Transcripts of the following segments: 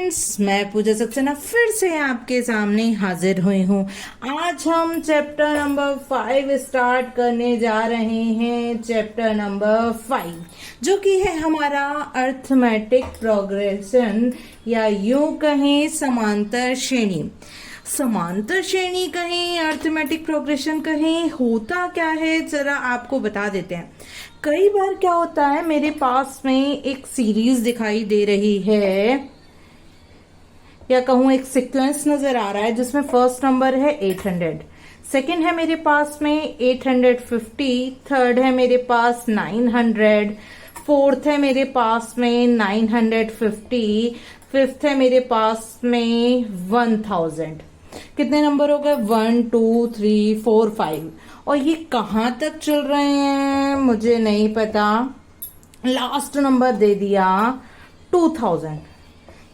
Friends, मैं पूजा सक्सेना फिर से आपके सामने हाजिर हुई हूँ। आज हम चैप्टर नंबर 5 स्टार्ट करने जा रहे हैं। चैप्टर नंबर 5 जो कि है हमारा अर्थमेटिक प्रोग्रेशन या यूं कहें समांतर श्रेणी। समांतर श्रेणी कहें, अर्थमेटिक प्रोग्रेशन कहें, होता क्या है जरा आपको बता देते हैं। कई बार क्या होता है, मेरे पास में एक सीरीज दिखाई दे रही है या कहूँ एक सीक्वेंस नजर आ रहा है जिसमें फर्स्ट नंबर है 800, सेकंड है मेरे पास में 850, थर्ड है मेरे पास 900, फोर्थ है मेरे पास में 950, फिफ्थ है मेरे पास में 1000। कितने नंबर हो गए? 1 2 3 4 5। और ये कहाँ तक चल रहे हैं मुझे नहीं पता। लास्ट नंबर दे दिया 2000।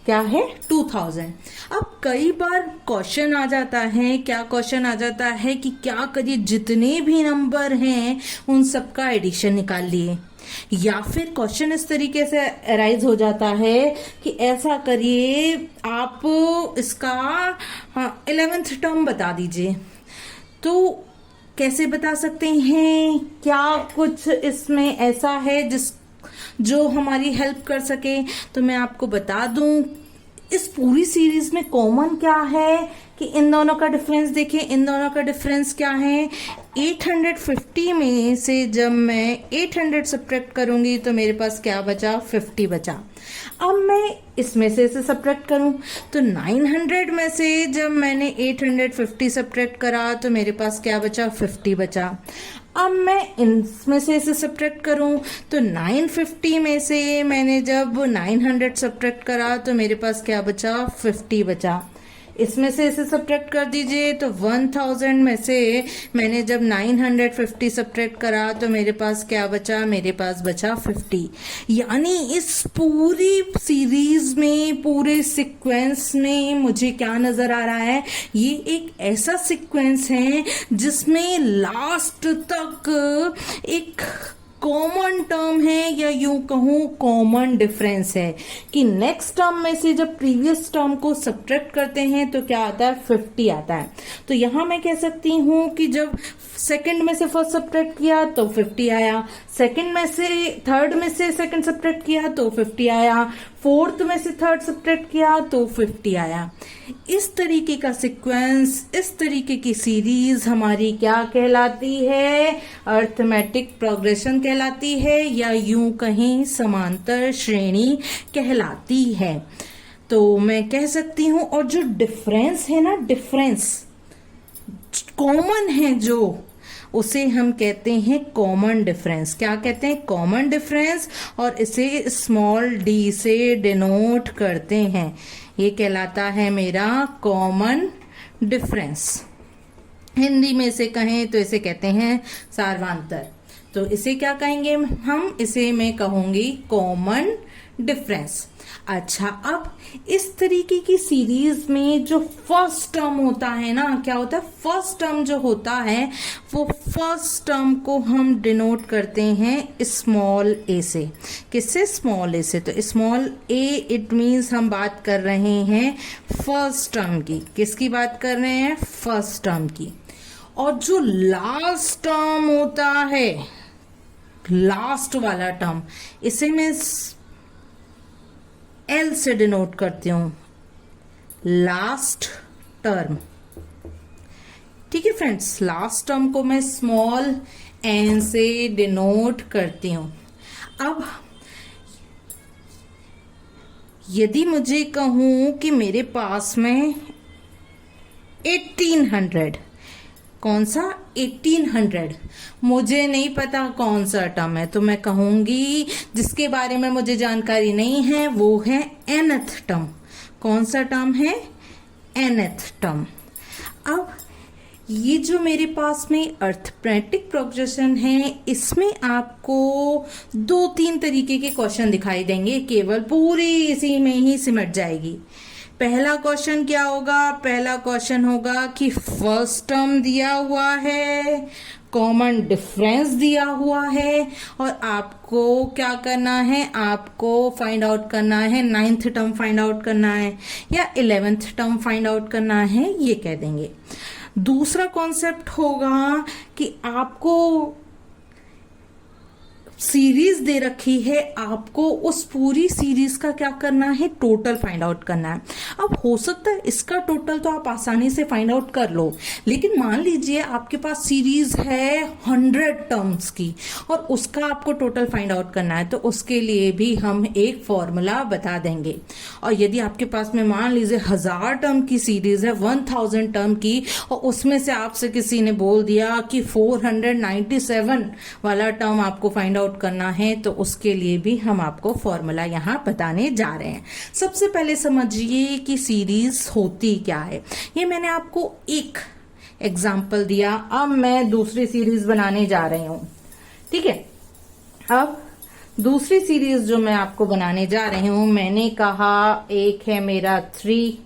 क्या है? 2000। अब कई बार क्वेश्चन आ जाता है, क्या क्वेश्चन आ जाता है कि क्या करिए, जितने भी नंबर हैं उन सबका एडिशन निकाल लिए। या फिर क्वेश्चन इस तरीके से अराइज हो जाता है कि ऐसा करिए, आप इसका 11th टर्म बता दीजिए। तो कैसे बता सकते हैं? क्या कुछ इसमें ऐसा है जो हमारी हेल्प कर सके? तो मैं आपको बता दूं, इस पूरी सीरीज में कॉमन क्या है कि इन दोनों का डिफरेंस देखिए। इन दोनों का डिफरेंस क्या है? 850 में से जब मैं 800 सब्ट्रैक्ट करूंगी तो मेरे पास क्या बचा? 50 बचा। अब मैं इसमें से इसे सब्ट्रैक्ट करूं तो 900 में से जब मैंने 850 सब्ट्रैक्ट करा तो मेरे पास क्या बचा? 50 बचा। अब मैं इनमें से इसे सब्ट्रैक्ट करूं तो 950 में से मैंने जब 900 सब्ट्रैक्ट करा तो मेरे पास क्या बचा? 50 बचा। इसमें से इसे सब्ट्रैक्ट कर दीजिए तो 1000 में से मैंने जब 950 सब्ट्रैक्ट करा तो मेरे पास क्या बचा? मेरे पास बचा 50। यानी इस पूरी सीरीज में, पूरे सीक्वेंस में मुझे क्या नजर आ रहा है? ये एक ऐसा सीक्वेंस है जिसमें लास्ट तक एक कॉमन टर्म है या यूं कहूं कॉमन डिफरेंस है कि नेक्स्ट टर्म में से जब प्रीवियस टर्म को सब्ट्रैक्ट करते हैं तो क्या आता है? 50 आता है। तो यहां मैं कह सकती हूं कि जब सेकंड में से फर्स्ट सब्ट्रैक्ट किया तो 50 आया, सेकंड में से थर्ड में से सेकंड सब्ट्रैक्ट किया तो 50 आया, फोर्थ में से थर्ड सब्ट्रैक्ट किया तो 50 आया। इस तरीके का सीक्वेंस, इस तरीके की सीरीज हमारी क्या कहलाती है? अर्थमेटिक प्रोग्रेशन कहलाती है या यूं कहें समांतर श्रेणी कहलाती है। तो मैं कह सकती हूं, और जो डिफरेंस है ना, डिफरेंस कॉमन है जो, उसे हम कहते हैं कॉमन डिफरेंस। क्या कहते हैं? Common difference. और इसे स्मॉल डी से डिनोट करते हैं। ये कहलाता है मेरा कॉमन डिफरेंस। हिंदी में इसे कहें तो इसे कहते हैं सार्वंतर। तो इसे क्या कहेंगे हम? इसे मैं कहूंगी कॉमन डिफरेंस। अच्छा, अब इस तरीके की सीरीज में जो फर्स्ट टर्म होता है ना, क्या होता है? फर्स्ट टर्म जो होता है वो फर्स्ट टर्म को हम डिनोट करते हैं स्मॉल ए से। किससे? स्मॉल ए से। तो स्मॉल ए इट मीन्स हम बात कर रहे हैं फर्स्ट टर्म की। किसकी बात कर रहे हैं? फर्स्ट टर्म की। और जो लास्ट टर्म होता है, लास्ट वाला टर्म, इसे मैं एल से डिनोट करती हूं, लास्ट टर्म। ठीक है फ्रेंड्स, लास्ट टर्म को मैं स्मॉल एन से डिनोट करती हूं। अब यदि मुझे कहूं कि मेरे पास में 1800, कौन सा? 1800, मुझे नहीं पता कौन सा टर्म है, तो मैं कहूंगी जिसके बारे में मुझे जानकारी नहीं है वो है nth टर्म। कौन सा टर्म है? nth term. अब ये जो मेरे पास में अर्थमेटिक प्रोग्रेशन है, इसमें आपको 2-3 तरीके के क्वेश्चन दिखाई देंगे, केवल पूरी इसी में ही सिमट जाएगी। पहला क्वेश्चन क्या होगा? पहला क्वेश्चन होगा कि फर्स्ट टर्म दिया हुआ है, कॉमन डिफरेंस दिया हुआ है और आपको क्या करना है, आपको फाइंड आउट करना है, 9th टर्म फाइंड आउट करना है या 11th टर्म फाइंड आउट करना है, ये कह देंगे। दूसरा कॉन्सेप्ट होगा कि आपको सीरीज दे रखी है, आपको उस पूरी सीरीज का क्या करना है, टोटल फाइंड आउट करना है। अब हो सकता है इसका टोटल तो आप आसानी से फाइंड आउट कर लो, लेकिन मान लीजिए आपके पास सीरीज है 100 टर्म्स की और उसका आपको टोटल फाइंड आउट करना है, तो उसके लिए भी हम एक फॉर्मूला बता देंगे। और यदि आपके पास में मान लीजिए 1000 टर्म की सीरीज है, 1000 टर्म की, और उसमें से आपसे किसी ने बोल दिया कि 497 वाला टर्म आपको फाइंड आउट करना है, तो उसके लिए भी हम आपको फॉर्मूला यहां बताने जा रहे हैं। सबसे पहले समझिए कि सीरीज होती क्या है। ये मैंने आपको एक एग्जाम्पल दिया, अब मैं दूसरी सीरीज बनाने जा रही हूं। ठीक है, अब दूसरी सीरीज जो मैं आपको बनाने जा रही हूं, मैंने कहा एक है मेरा 3,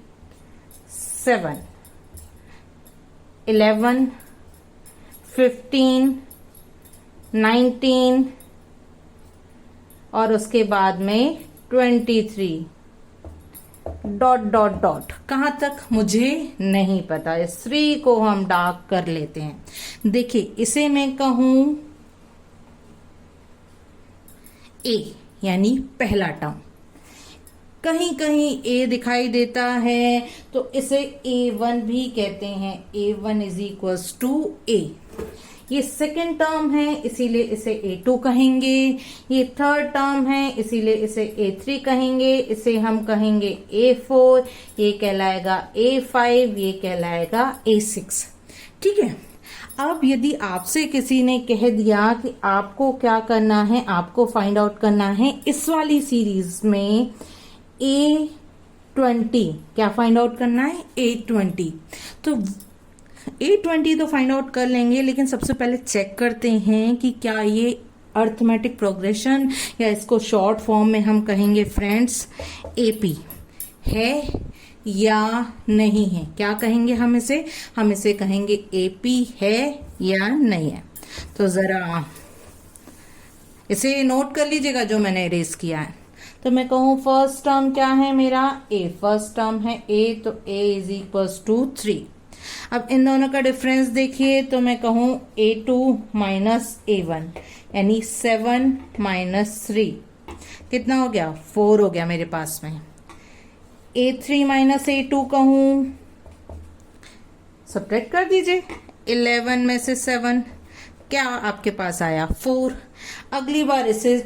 7, 11, 15, 19 और उसके बाद में 23 डॉट डॉट डॉट, कहां तक मुझे नहीं पता। इस 3 को हम डार्क कर लेते हैं। देखिए, इसे मैं कहूं ए, यानी पहला टर्म। कहीं कहीं ए दिखाई देता है तो इसे A1 भी कहते हैं। A1 is equals to A। ये सेकेंड टर्म है, इसीलिए इसे A2 कहेंगे। ये थर्ड टर्म है, इसीलिए इसे A3 कहेंगे। इसे हम कहेंगे A4, ये कहलाएगा A5, ये कहलाएगा A6। ठीक है, अब यदि आपसे किसी ने कह दिया कि आपको क्या करना है, आपको फाइंड आउट करना है इस वाली सीरीज में A20, क्या फाइंड आउट करना है, A20, तो A20 तो फाइंड आउट कर लेंगे, लेकिन सबसे पहले चेक करते हैं कि क्या ये अर्थमेटिक प्रोग्रेशन, या इसको शॉर्ट फॉर्म में हम कहेंगे फ्रेंड्स AP, है या नहीं है। क्या कहेंगे हम इसे कहेंगे AP है या नहीं है। तो जरा इसे नोट कर लीजिएगा जो मैंने इरेज किया है। तो मैं कहूं फर्स्ट टर्म क्या है मेरा, A, फर्स्ट टर्म है A, तो A इज इक्वल्स टू 3। अब इन दोनों का डिफरेंस देखिए, तो मैं कहूं A2 माइनस A1, यानी 7 माइनस 3 कितना हो गया, 4 हो गया मेरे पास में। A3 माइनस A2 कहूं, सब्ट्रैक्ट कर दीजिए, 11 में से 7, क्या आपके पास आया, 4। अगली बार इसे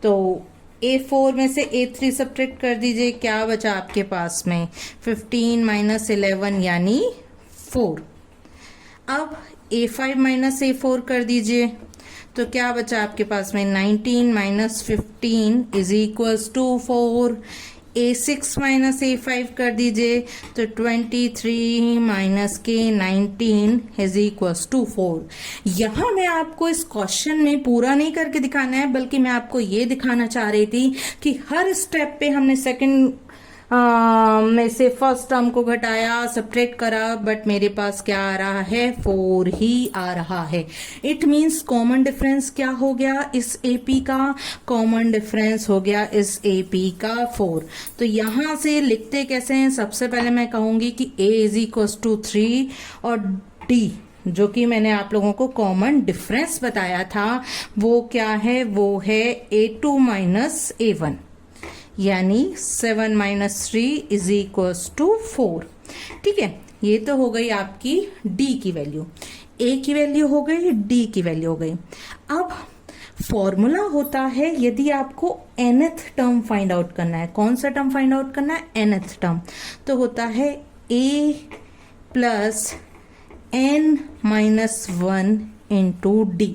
तो A4 में से A3 सब्ट्रैक्ट कर दीजिए, क्या बचा आपके पास में, 15 माइनस 11 यानी 4। अब A5 माइनस A4 कर दीजिए, तो क्या बचा आपके पास में, 19 minus 15 is equals to 4। A6 minus A5 कर दीजिए, तो 23 माइनस के 19 इज इक्वल्स टू 4। यहाँ मैं आपको इस क्वेश्चन में पूरा नहीं करके दिखाना है, बल्कि मैं आपको ये दिखाना चाह रही थी कि हर स्टेप पे हमने सेकंड में से फर्स्ट टर्म को घटाया, सब्ट्रैक्ट करा, बट मेरे पास क्या आ रहा है, 4 ही आ रहा है। इट मीन्स कॉमन डिफरेंस क्या हो गया इस AP का, कॉमन डिफरेंस हो गया इस AP का 4। तो यहां से लिखते कैसे हैं, सबसे पहले मैं कहूंगी कि A इज इक्वल्स टू 3 और D जो कि मैंने आप लोगों को कॉमन डिफरेंस बताया था वो क्या है, वो है A2 माइनस A1, यानी 7 माइनस 3 इज इक्वल्स टू 4। ठीक है, ये तो हो गई आपकी D की वैल्यू, A की वैल्यू हो गई, D की वैल्यू हो गई। अब फॉर्मूला होता है यदि आपको nth टर्म फाइंड आउट करना है, कौन सा टर्म फाइंड आउट करना है, nth टर्म, तो होता है A plus n minus 1 into D,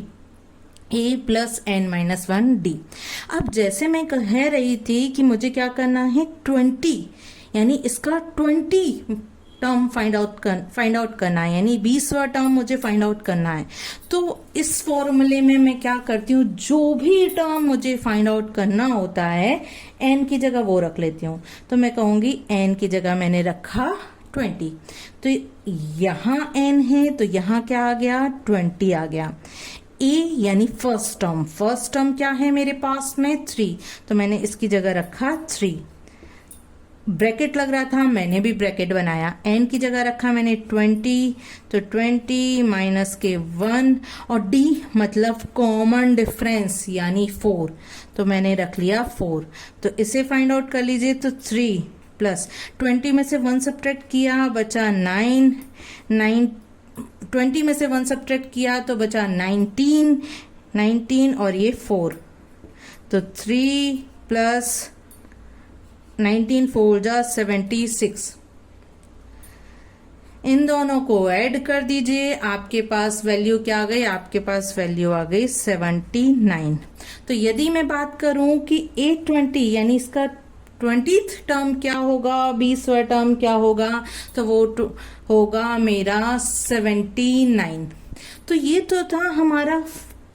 A plus n minus 1D। अब जैसे मैं कह रही थी कि मुझे क्या करना है, 20, यानी इसका 20 टर्म फाइंड आउट करना है, यानी 20वां टर्म मुझे फाइंड आउट करना है। तो इस फॉर्मूले में मैं क्या करती हूँ, जो भी टर्म मुझे फाइंड आउट करना होता है n की जगह वो रख लेती हूँ। तो मैं कहूंगी n की जगह मैंने रखा 20। तो यहाँ n है तो यहाँ क्या आ गया, 20 आ गया। a यानी फर्स्ट टर्म क्या है मेरे पास में, 3, तो मैंने इसकी जगह रखा 3। ब्रैकेट लग रहा था, मैंने भी ब्रैकेट बनाया। n की जगह रखा मैंने 20, तो 20 माइनस के 1, और d मतलब कॉमन डिफरेंस यानी 4, तो मैंने रख लिया 4। तो इसे फाइंड आउट कर लीजिए, तो 3 प्लस 20 में से 1 सब्ट्रैक्ट किया बचा 9, 20 में से 1 सब्ट्रैक्ट किया तो बचा 19 और ये 4, तो 3 प्लस 19 4 जा 76। इन दोनों को ऐड कर दीजिए, आपके पास वैल्यू क्या आ गई, आपके पास वैल्यू आ गई 79। तो यदि मैं बात करूं कि 820 यानी इसका 20th टर्म क्या होगा, 20वां टर्म क्या होगा, तो वो होगा मेरा 79। तो ये तो था हमारा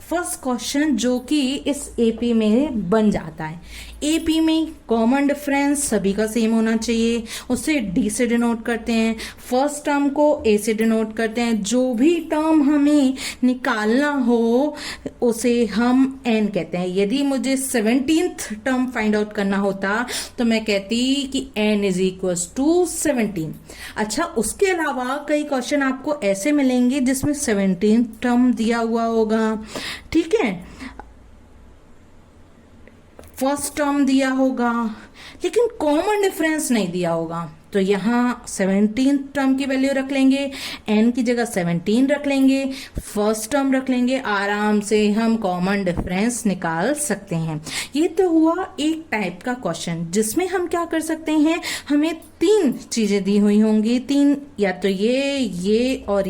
फर्स्ट क्वेश्चन जो कि इस एपी में बन जाता है। एपी में कॉमन डिफरेंस सभी का सेम होना चाहिए, उसे डी से डिनोट करते हैं, फर्स्ट टर्म को ए से डिनोट करते हैं, जो भी टर्म हमें निकालना हो उसे हम एन कहते हैं। यदि मुझे 17th टर्म फाइंड आउट करना होता तो मैं कहती कि n इज इक्वल टू 17। अच्छा, उसके अलावा कई क्वेश्चन आपको ऐसे मिलेंगे जिसमें 17th टर्म दिया हुआ होगा, ठीक है, फर्स्ट टर्म दिया होगा, लेकिन कॉमन डिफरेंस नहीं दिया होगा। तो यहाँ 17th टर्म की वैल्यू रख लेंगे, n की जगह 17 रख लेंगे, फर्स्ट टर्म रख लेंगे, आराम से हम कॉमन डिफरेंस निकाल सकते हैं। ये तो हुआ एक टाइप का क्वेश्चन जिसमें हम क्या कर सकते हैं, हमें 3 चीजें दी हुई होंगी, 3 या तो ये और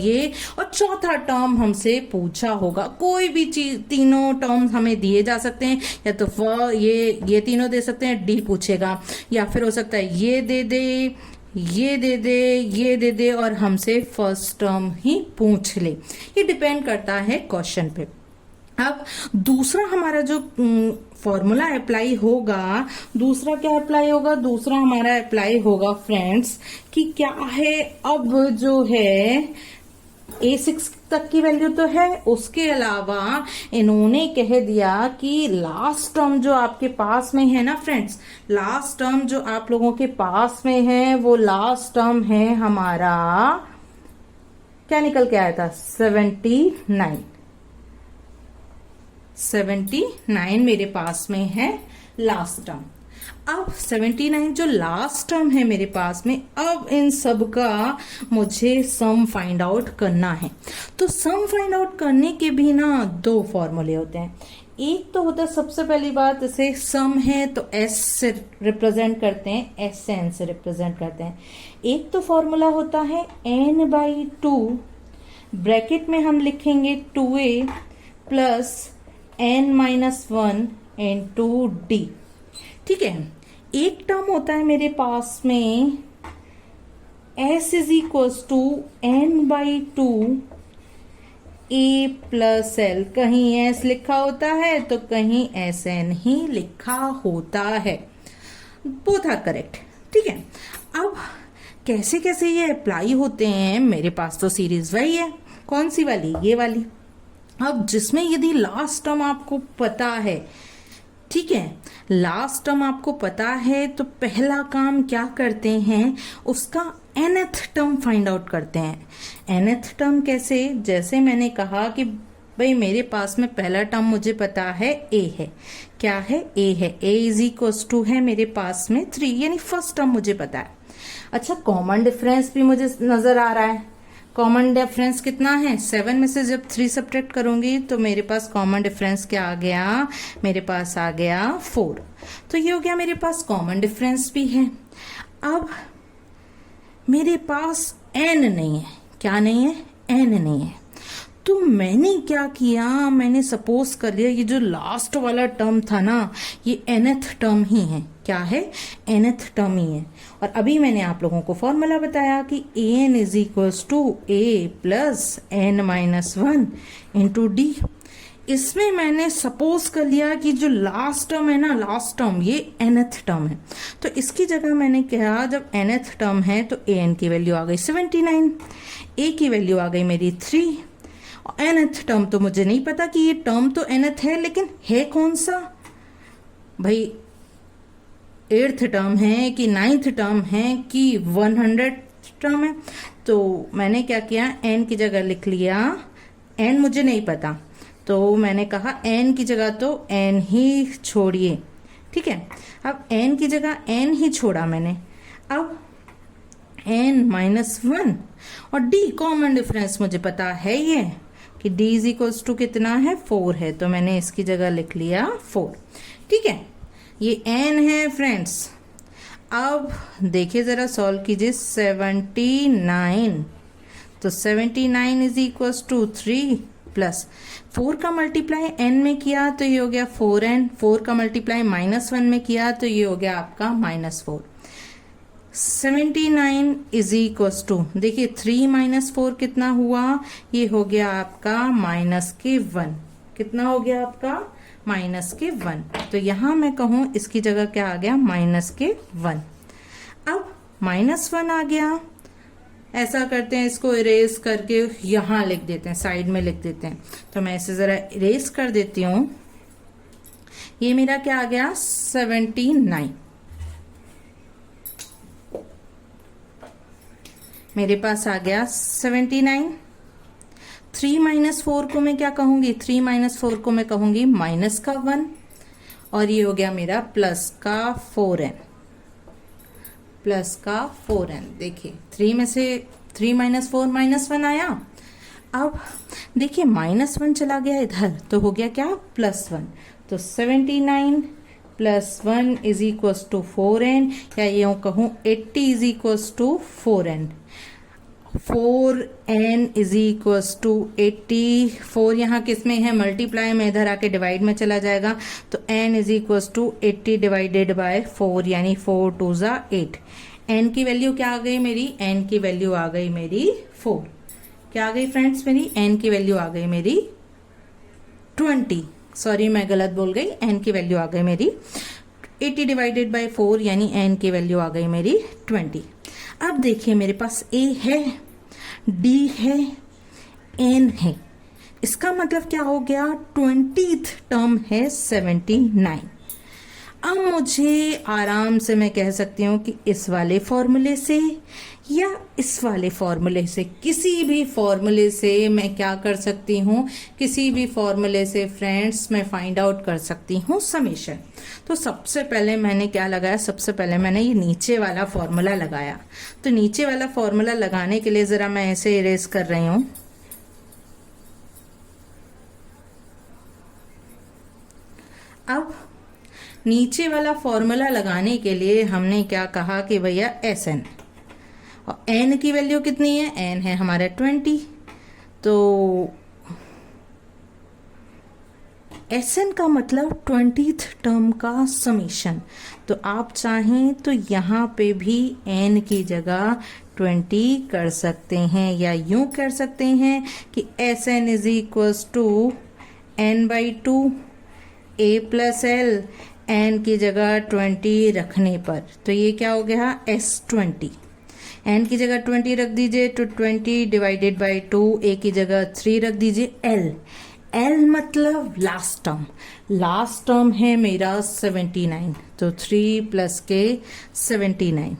चौथा टर्म हमसे पूछा होगा। कोई भी चीज, तीनों टर्म हमें दिए जा सकते हैं, या तो ये तीनों दे सकते हैं, डी पूछेगा, या फिर हो सकता है ये दे दे, ये दे दे और हमसे फर्स्ट टर्म ही पूछ ले। ये डिपेंड करता है क्वेश्चन पे। अब दूसरा हमारा जो फॉर्मूला अप्लाई होगा, दूसरा क्या अप्लाई होगा, दूसरा हमारा अप्लाई होगा फ्रेंड्स कि क्या है, अब जो है A6 तक की वैल्यू तो है, उसके अलावा इन्होंने कह दिया कि लास्ट टर्म जो आपके पास में है ना फ्रेंड्स, लास्ट टर्म जो आप लोगों के पास में है वो लास्ट टर्म है हमारा, क्या निकल के आया था, 79 मेरे पास में है लास्ट टर्म। अब 79 जो लास्ट टर्म है मेरे पास में, अब इन सब का मुझे सम फाइंड आउट करना है। तो सम फाइंड आउट करने के भी ना 2 फॉर्मूले होते हैं। एक तो होता है, सबसे पहली बात, इसे सम है तो s से रिप्रेजेंट करते हैं, s से n से रिप्रेजेंट करते हैं। एक तो फॉर्मूला होता है n/2, ब्रैकेट में हम लिखेंगे 2a plus n-1 into d, ठीक है। एक टर्म होता है मेरे पास में s is equal to n/2 a plus l, कहीं s लिखा होता है तो कहीं sn ही लिखा होता है, बोथ आर करेक्ट, ठीक है। अब कैसे कैसे ये अप्लाई होते हैं, मेरे पास तो सीरीज वही है, कौन सी वाली, ये वाली। अब जिसमें यदि लास्ट टर्म आपको पता है, ठीक है, लास्ट टर्म आपको पता है तो पहला काम क्या करते हैं, उसका nth टर्म फाइंड आउट करते हैं। nth टर्म कैसे, जैसे मैंने कहा कि भाई मेरे पास में पहला टर्म मुझे पता है a है, क्या है, a है, a इज इक्वल टू है मेरे पास में 3, यानी फर्स्ट टर्म मुझे पता है। अच्छा, कॉमन डिफरेंस भी मुझे नजर आ रहा है। कॉमन डिफरेंस कितना है, 7 में से जब 3 सब्ट्रैक्ट करूंगी तो मेरे पास कॉमन डिफरेंस क्या आ गया, मेरे पास आ गया 4। तो ये हो गया, मेरे पास कॉमन डिफरेंस भी है। अब मेरे पास n नहीं है, क्या नहीं है, n नहीं है। तो मैंने क्या किया, मैंने सपोज कर लिया ये जो लास्ट वाला टर्म था ना, ये nth टर्म ही है, क्या है, nth टर्म ही है। और अभी मैंने आप लोगों को फॉर्मूला बताया कि an is equal to a plus n-1 into D. इसमें मैंने सपोज कर लिया कि जो लास्ट टर्म है ना, लास्ट टर्म ये nth टर्म है, तो इसकी जगह मैंने कहा जब nth टर्म है तो an की वैल्यू आ गई 79, a की वैल्यू आ गई मेरी 3, और nth टर्म तो मुझे नहीं पता कि ये टर्म तो nth है, लेकिन है कौन सा भाई, 8th टर्म है कि 9th टर्म है कि 100 टर्म है। तो मैंने क्या किया, n की जगह लिख लिया, n मुझे नहीं पता तो मैंने कहा n की जगह तो n ही छोड़िए, ठीक है। अब n की जगह n ही छोड़ा मैंने, अब n-1 और d कॉमन डिफरेंस मुझे पता है ये कि d इज इक्वल्स टू कितना है, 4 है, तो मैंने इसकी जगह लिख लिया 4, ठीक है। ये n है फ्रेंड्स। अब देखिए जरा सॉल्व कीजिए, 79, तो 79 इज इक्वल्स टू 3 प्लस 4 का मल्टीप्लाई n में किया तो ये हो गया 4n, 4 का मल्टीप्लाई -1 में किया तो ये हो गया आपका -4। 79 इज इक्वल्स टू, देखिए 3 - 4 कितना हुआ, ये हो गया आपका -1, कितना हो गया आपका -1। तो यहां मैं कहूं इसकी जगह क्या आ गया, -1। अब -1 आ गया, ऐसा करते हैं इसको इरेज करके यहां लिख देते हैं, साइड में लिख देते हैं, तो मैं इसे जरा इरेज कर देती हूं। ये मेरा क्या आ गया, 79, मेरे पास आ गया 79। 3 - 4 को मैं क्या कहूंगी, 3 - 4 को मैं कहूंगी -1, और ये हो गया मेरा प्लस का 4n, प्लस का 4n। देखिए 3 में से 3 - 4 -1 आया। अब देखिए -1 चला गया इधर तो हो गया क्या, +1, तो 79 + 1 इज इक्वल्स टू 4n, या यूं कहूं 80 is equals to 4n। 4n is equals to 80, 4 यहाँ किस में है, मल्टीप्लाई में, इधर आके डिवाइड में चला जाएगा, तो n is equals to 80 divided by 4, यानी 4 × 2 = 8। n की वैल्यू क्या आ गई मेरी, n की वैल्यू आ गई मेरी 4। क्या आ गई फ्रेंड्स मेरी, n की वैल्यू आ गई मेरी 20, सॉरी मैं गलत बोल गई, n की वैल्यू आ गई मेरी 80 डिवाइडेड बाय 4, यानी n की वैल्यू आ गई मेरी 20। अब देखिए मेरे पास a है, d है, n है, इसका मतलब क्या हो गया, 20th टर्म है 79। अब मुझे आराम से मैं कह सकती हूँ कि इस वाले फॉर्मूले से या इस वाले फॉर्मूले से, किसी भी फॉर्मूले से मैं क्या कर सकती हूँ, किसी भी फॉर्मूले से फ्रेंड्स मैं फाइंड आउट कर सकती हूँ समेशन। तो सबसे पहले मैंने क्या लगाया, सबसे पहले मैंने ये नीचे वाला फॉर्मूला लगाया। तो नीचे वाला फॉर्मूला लगाने के लिए जरा मैं ऐसे इरेज कर रही हूँ। अब नीचे वाला फॉर्मूला लगाने के लिए हमने क्या कहा कि भैया Sn, और n की वैल्यू कितनी है, n है हमारा 20, तो Sn का मतलब 20th टर्म का समीशन। तो आप चाहें तो यहाँ पे भी n की जगह 20 कर सकते हैं, या यूं कर सकते हैं कि Sn is equals to n/2 a + l, n की जगह 20 रखने पर, तो ये क्या हो गया S20। n की जगह 20 रख दीजिए तो 20 डिवाइडेड बाय 2, a की जगह 3 रख दीजिए, l मतलब लास्ट टर्म, लास्ट टर्म है मेरा 79, तो 3 + k 79।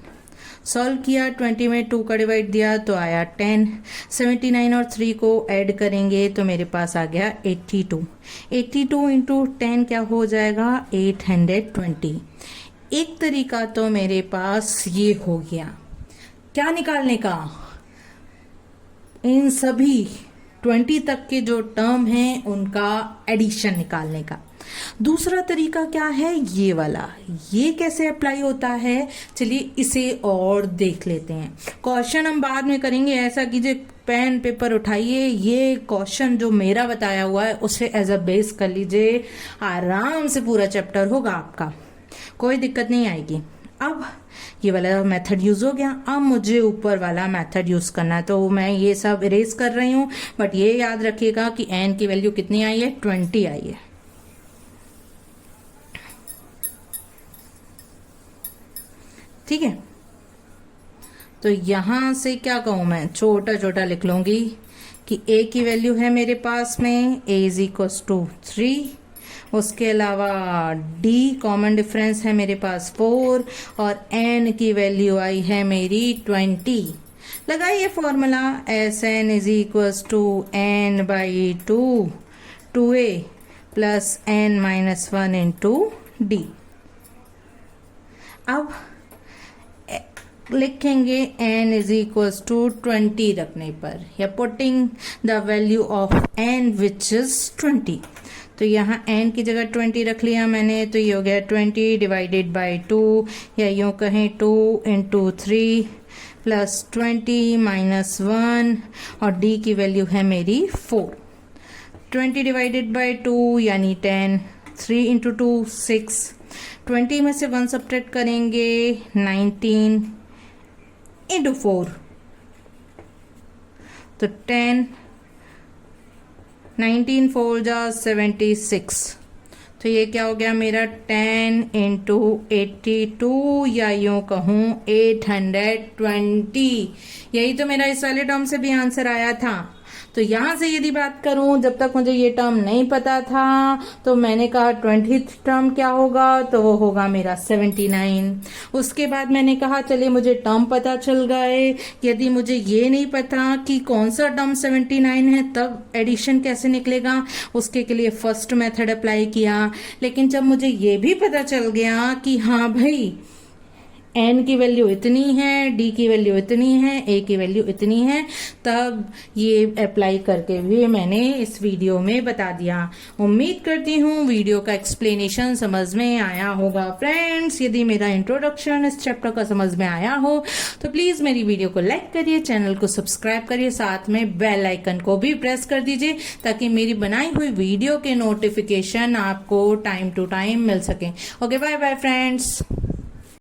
सॉल्व किया, 20 में 2 का डिवाइड दिया तो आया 10, 79 और 3 को ऐड करेंगे तो मेरे पास आ गया 82। 82 इंटू 10 क्या हो जाएगा, 820। एक तरीका तो मेरे पास ये हो गया, क्या निकालने का, इन सभी 20 तक के जो टर्म हैं उनका एडिशन निकालने का। दूसरा तरीका क्या है, ये वाला, ये कैसे अप्लाई होता है, चलिए इसे और देख लेते हैं। क्वेश्चन हम बाद में करेंगे, ऐसा कीजिए पेन पेपर उठाइए, ये क्वेश्चन जो मेरा बताया हुआ है उसे एज अ बेस कर लीजिए, आराम से पूरा चैप्टर होगा आपका, कोई दिक्कत नहीं आएगी। अब ये वाला मेथड यूज हो गया, अब मुझे ऊपर वाला मेथड यूज करना है, तो मैं ये सब इरेज कर रही हूँ। बट ये याद रखिएगा कि n की वैल्यू कितनी आई है, 20 आई है। ठीक है, तो यहां से क्या कहूं, मैं छोटा छोटा लिख लूंगी कि a की वैल्यू है मेरे पास में a इज इक्वल टू 3, उसके अलावा d कॉमन डिफरेंस है मेरे पास 4 और n की वैल्यू आई है मेरी 20। लगाइए formula, S N is equal to n by 2a plus n minus 1 into D. अब लिखेंगे n इज इक्वल टू 20 रखने पर, या putting the value of n which is 20। तो यहाँ n की जगह 20 रख लिया मैंने, तो ये हो गया 20 डिवाइडेड बाई 2, या यूं कहें 2 इंटू 3 प्लस 20 माइनस 1, और d की वैल्यू है मेरी 4। 20 डिवाइडेड बाई 2 यानी 10, 3 इंटू 2 6, 20 में से 1 सब्ट्रैक्ट करेंगे 19 इंटू 4, तो 10, 19 4 जा 76, तो ये क्या हो गया मेरा 10 इंटू 82, या यूं कहूं 820। यही तो मेरा इस वाले टर्म से भी आंसर आया था। तो यहां से यदि बात करूं, जब तक मुझे ये टर्म नहीं पता था तो मैंने कहा 20th टर्म क्या होगा, तो वो होगा मेरा 79। उसके बाद मैंने कहा चलिए मुझे टर्म पता चल गए, यदि मुझे ये नहीं पता कि कौन सा टर्म 79 है तब एडिशन कैसे निकलेगा, उसके लिए फर्स्ट मेथड अप्लाई किया। लेकिन जब मुझे ये भी पता चल गया कि हाँ भाई n की वैल्यू इतनी है, d की वैल्यू इतनी है, a की वैल्यू इतनी है, तब ये अप्लाई करके भी मैंने इस वीडियो में बता दिया। उम्मीद करती हूँ वीडियो का एक्सप्लेनेशन समझ में आया होगा। फ्रेंड्स, यदि मेरा इंट्रोडक्शन इस चैप्टर का समझ में आया हो तो प्लीज मेरी वीडियो को लाइक करिए, चैनल को सब्सक्राइब करिए, साथ में बेल आइकन को भी प्रेस कर दीजिए ताकि मेरी बनाई हुई वीडियो के नोटिफिकेशन आपको टाइम टू टाइम मिल सके। Okay, bye bye friends.